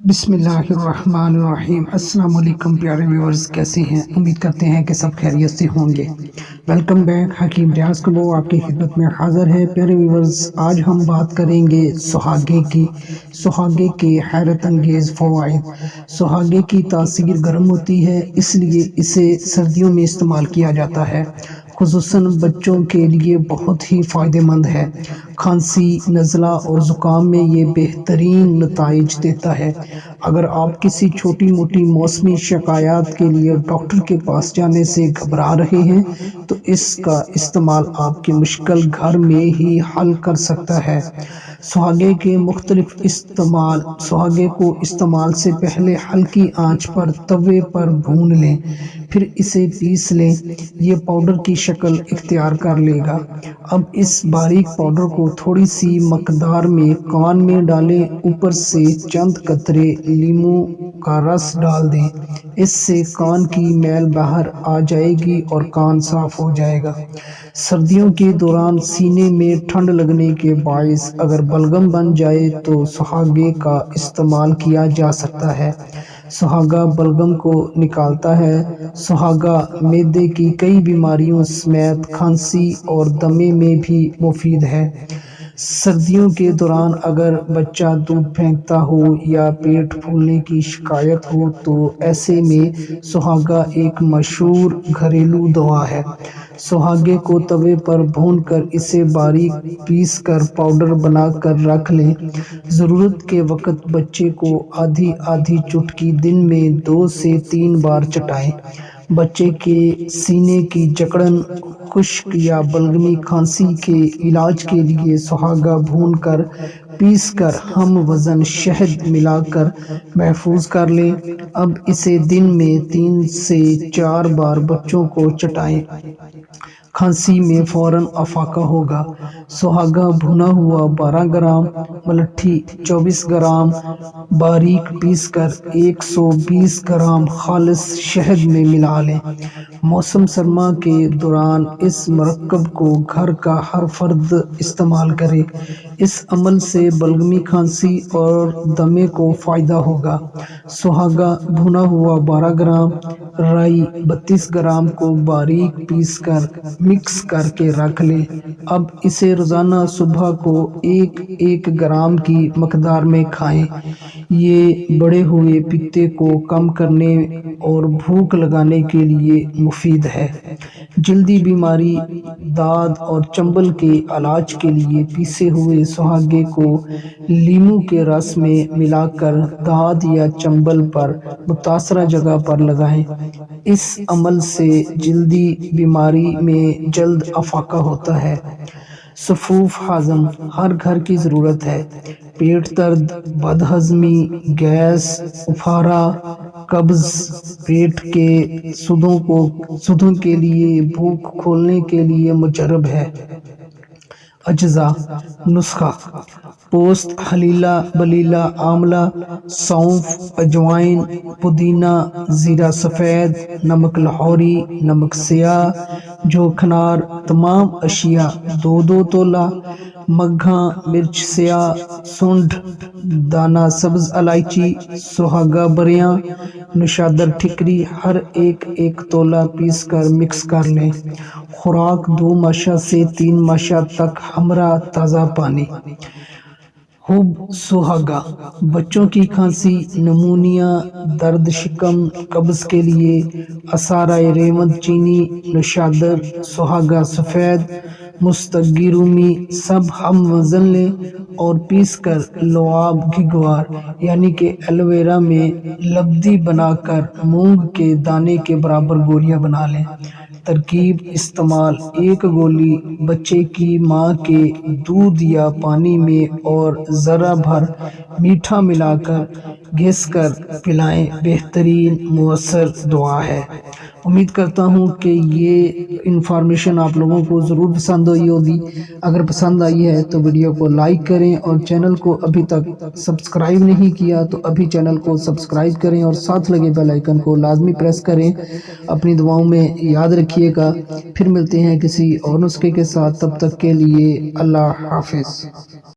بسم اللہ الرحمن الرحیم۔ السلام علیکم پیارے ویورز، کیسے ہیں؟ امید کرتے ہیں کہ سب خیریت سے ہوں گے۔ ویلکم بیک، حکیم ریاض کلو آپ کی خدمت میں حاضر ہے۔ پیارے ویورز، آج ہم بات کریں گے سہاگے کی، سہاگے کے حیرت انگیز فوائد۔ سہاگے کی تاثیر گرم ہوتی ہے، اس لیے اسے سردیوں میں استعمال کیا جاتا ہے، خصوصاً بچوں کے لیے بہت ہی فائدہ مند ہے۔ کھانسی، نزلہ اور زکام میں یہ بہترین نتائج دیتا ہے۔ اگر آپ کسی چھوٹی موٹی موسمی شکایات کے لیے ڈاکٹر کے پاس جانے سے گھبرا رہے ہیں تو اس کا استعمال آپ کی مشکل گھر میں ہی حل کر سکتا ہے۔ سہاگے کے مختلف استعمال۔ سہاگے کو استعمال سے پہلے ہلکی آنچ پر توے پر بھون لیں، پھر اسے پیس لیں۔ یہ پاؤڈر کی شکل اختیار کر لے گا۔ اب اس باریک پاؤڈر کو تھوڑی سی مقدار میں کان میں ڈالیں، اوپر سے چند قطرے لیموں کا رس ڈال دیں۔ اس سے کان کی میل باہر آ جائے گی اور کان صاف ہو جائے گا۔ سردیوں کے دوران سینے میں ٹھنڈ لگنے کے باعث اگر بلغم بن جائے تو سہاگے کا استعمال کیا جا سکتا ہے۔ سہاگا بلغم کو نکالتا ہے۔ سہاگا معدے کی کئی بیماریوں سمیت کھانسی اور دمے میں بھی مفید ہے۔ سردیوں کے دوران اگر بچہ دودھ پھینکتا ہو یا پیٹ پھولنے کی شکایت ہو تو ایسے میں سہاگا ایک مشہور گھریلو دوا ہے۔ سہاگے کو توے پر بھون کر اسے باریک پیس کر پاؤڈر بنا کر رکھ لیں۔ ضرورت کے وقت بچے کو آدھی آدھی چٹکی دن میں 2 سے 3 بار چٹائیں۔ بچے کے سینے کی جکڑن، خشک یا بلغمی کھانسی کے علاج کے لیے سہاگا بھون کر پیس کر ہم وزن شہد ملا کر محفوظ کر لیں۔ اب اسے دن میں 3 سے 4 بار بچوں کو چٹائیں۔ کھانسی میں فوراً افاقہ ہوگا۔ سہاگا بھنا ہوا 12 گرام، ملٹھی 24 گرام باریک پیس کر 120 گرام خالص شہد میں ملا لیں۔ موسم سرما کے دوران اس مرکب کو گھر کا ہر فرد استعمال کرے۔ اس عمل سے بلغمی کھانسی اور دمے کو فائدہ ہوگا۔ سہاگا بھنا ہوا 12 گرام، رائی 32 گرام کو باریک پیس کر مکس کر کے رکھ لیں۔ اب اسے روزانہ صبح کو 1 گرام کی مقدار میں کھائیں۔ یہ بڑھے ہوئے پتے کو کم کرنے اور بھوک لگانے کے لیے مفید ہے۔ جلدی بیماری، داد اور چنبل کے علاج کے لیے پیسے ہوئے سہاگے کو لیموں کے رس میں ملا کر داد یا چنبل پر متاثرہ جگہ پر لگائیں۔ اس عمل سے جلدی بیماری میں جلد افاقہ ہوتا ہے۔ سفوف ہضم ہر گھر کی ضرورت ہے۔ پیٹ درد، بد ہضمی، گیس، اپھارا، قبض، پیٹ کے سودوں کے لیے بھوک کھولنے کے لیے مجرب ہے۔ اجزاء۔ نسخہ: پوست ہلیلہ، بلیلہ، آملہ، سونف، اجوائن، پودینہ، زیرہ سفید، نمک لاہوری، نمک سیاہ، جوکھنار۔ تمام اشیاء 2-2 تولہ۔ مگھاں، مرچ سیاہ، سونڈ، دانہ سبز الائچی، سہاگا بریاں، نشادر ٹھکری ہر ایک تولہ پیس کر مکس کر لیں۔ خوراک 2 ماشا سے 3 ماشا تک ہمراہ تازہ پانی۔ حب سہاگا بچوں کی کھانسی، نمونیا، درد شکم، قبض کے لیے عصارہ ریوند چینی، نشادر، سہاگا سفید، مستگی رومی سب ہم وزن لیں اور پیس کر لعاب گھگوار یعنی کہ ایلو ویرا میں لبدی بنا کر مونگ کے دانے کے برابر گولیاں بنا لیں۔ ترکیب استعمال: 1 گولی بچے کی ماں کے دودھ یا پانی میں اور ذرہ بھر میٹھا ملا کر گھس کر پلائیں۔ بہترین مؤثر دوا ہے۔ امید کرتا ہوں کہ یہ انفارمیشن آپ لوگوں کو ضرور پسند آئی ہوگی۔ اگر پسند آئی ہے تو ویڈیو کو لائک کریں اور چینل کو ابھی تک سبسکرائب نہیں کیا تو ابھی چینل کو سبسکرائب کریں اور ساتھ لگے بیل آئیکن کو لازمی پریس کریں۔ اپنی دعاؤں میں یاد رکھیے گا۔ پھر ملتے ہیں کسی اور نسخے کے ساتھ، تب تک کے لیے اللہ حافظ۔